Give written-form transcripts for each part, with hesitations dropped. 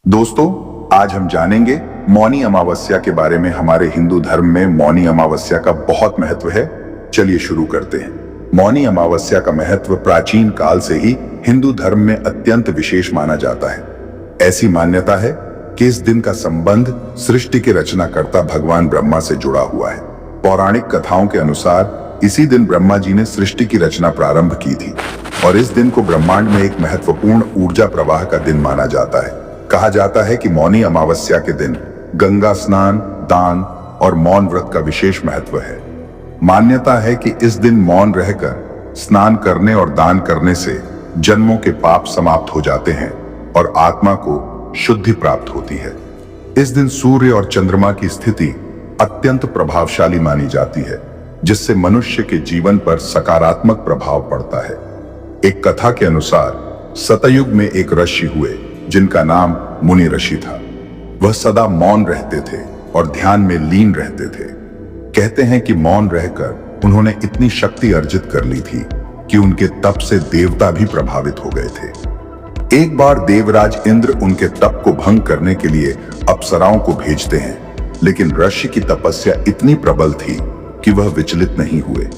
दोस्तों, आज हम जानेंगे मौनी अमावस्या के बारे में। हमारे हिंदू धर्म में मौनी अमावस्या का बहुत महत्व है। चलिए शुरू करते हैं। मौनी अमावस्या का महत्व प्राचीन काल से ही हिंदू धर्म में अत्यंत विशेष माना जाता है। ऐसी मान्यता है कि इस दिन का संबंध सृष्टि के रचनाकर्ता भगवान ब्रह्मा से जुड़ा हुआ है। पौराणिक कथाओं के अनुसार इसी दिन ब्रह्मा जी ने सृष्टि की रचना प्रारंभ की थी और इस दिन को ब्रह्मांड में एक महत्वपूर्ण ऊर्जा प्रवाह का दिन माना जाता है। कहा जाता है कि मौनी अमावस्या के दिन गंगा स्नान, दान और मौन व्रत का विशेष महत्व है। मान्यता है कि इस दिन मौन रहकर स्नान करने और दान करने से जन्मों के पाप समाप्त हो जाते हैं और आत्मा को शुद्धि प्राप्त होती है। इस दिन सूर्य और चंद्रमा की स्थिति अत्यंत प्रभावशाली मानी जाती है, जिससे मनुष्य के जीवन पर सकारात्मक प्रभाव पड़ता है। एक कथा के अनुसार सतयुग में एक ऋषि हुए जिनका नाम मुनि ऋषि था। वह सदा मौन रहते थे और ध्यान में लीन रहते थे। कहते हैं कि मौन रहकर उन्होंने इतनी शक्ति अर्जित कर ली थी कि उनके तप से देवता भी प्रभावित हो गए थे। एक बार देवराज इंद्र उनके तप को भंग करने के लिए अप्सराओं को भेजते हैं, लेकिन ऋषि की तपस्या इतनी प्रबल थी कि वह विचलित नहीं हुए।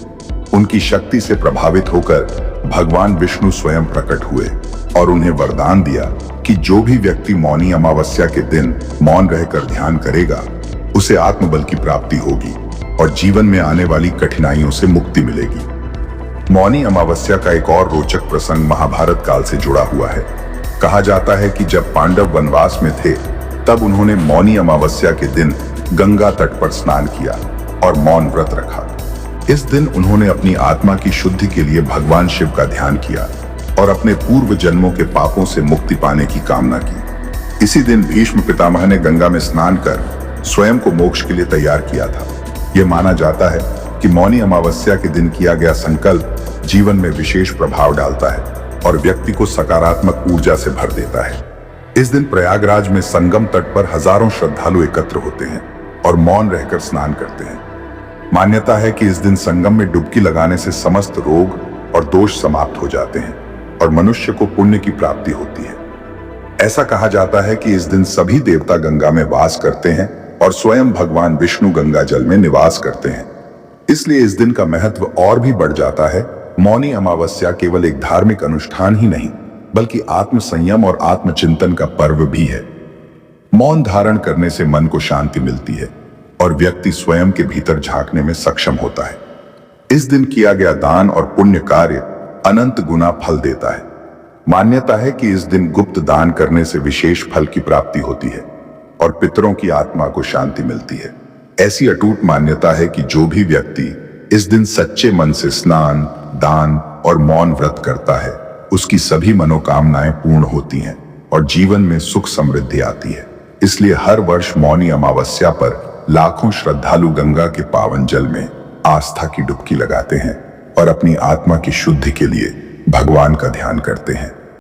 उनकी शक्ति से प्रभावित होकर भगवान विष्णु स्वयं प्रकट हुए और उन्हें वरदान दिया कि जो भी व्यक्ति मौनी अमावस्या के दिन मौन रहकर ध्यान करेगा, उसे आत्मबल की प्राप्ति होगी और जीवन में आने वाली कठिनाइयों से मुक्ति मिलेगी। मौनी अमावस्या का एक और रोचक प्रसंग महाभारत काल से जुड़ा हुआ है। कहा जाता है कि जब पांडव वनवास में थे, तब उन्होंने मौनी अमावस्या के दिन गंगा तट पर स्नान किया और मौन व्रत रखा। इस दिन उन्होंने अपनी आत्मा की शुद्धि के लिए भगवान शिव का ध्यान किया और अपने पूर्व जन्मों के पापों से मुक्ति पाने की कामना की। इसी दिन भीष्म पितामह ने गंगा में स्नान कर स्वयं को मोक्ष के लिए तैयार किया था। यह माना जाता है कि मौनी अमावस्या के दिन किया गया संकल्प जीवन में विशेष प्रभाव डालता है और व्यक्ति को सकारात्मक ऊर्जा से भर देता है। इस दिन प्रयागराज में संगम तट पर हजारों श्रद्धालु एकत्र होते हैं और मौन रहकर स्नान करते हैं। मान्यता है कि इस दिन संगम में डुबकी लगाने से समस्त रोग और दोष समाप्त हो जाते हैं और मनुष्य को पुण्य की प्राप्ति होती है। ऐसा कहा जाता है कि इस दिन सभी देवता गंगा में वास करते हैं और स्वयं भगवान विष्णु गंगा जल में निवास करते हैं। इसलिए इस दिन का महत्व और भी बढ़ जाता है। मौनी अमावस्या केवल एक धार्मिक अनुष्ठान ही नहीं, बल्कि आत्म संयम और आत्मचिंतन का पर्व भी है। मौन धारण करने से मन को शांति मिलती है और व्यक्ति स्वयं के भीतर झांकने में सक्षम होता है। इस दिन किया गया दान और पुण्य कार्य अनंत गुना फल देता है। मान्यता है कि इस दिन गुप्त दान करने से विशेष फल की प्राप्ति होती है और पितरों की आत्मा को शांति मिलती है। ऐसी अटूट मान्यता है कि जो भी व्यक्ति इस दिन सच्चे मन से स्नान, दान और मौन व्रत करता है, उसकी सभी मनोकामनाएं पूर्ण होती हैं और जीवन में सुख समृद्धि आती है। इसलिए हर वर्ष मौनी अमावस्या पर लाखों श्रद्धालु गंगा के पावन जल में आस्था की डुबकी लगाते हैं और अपनी आत्मा की शुद्धि के लिए भगवान का ध्यान करते हैं।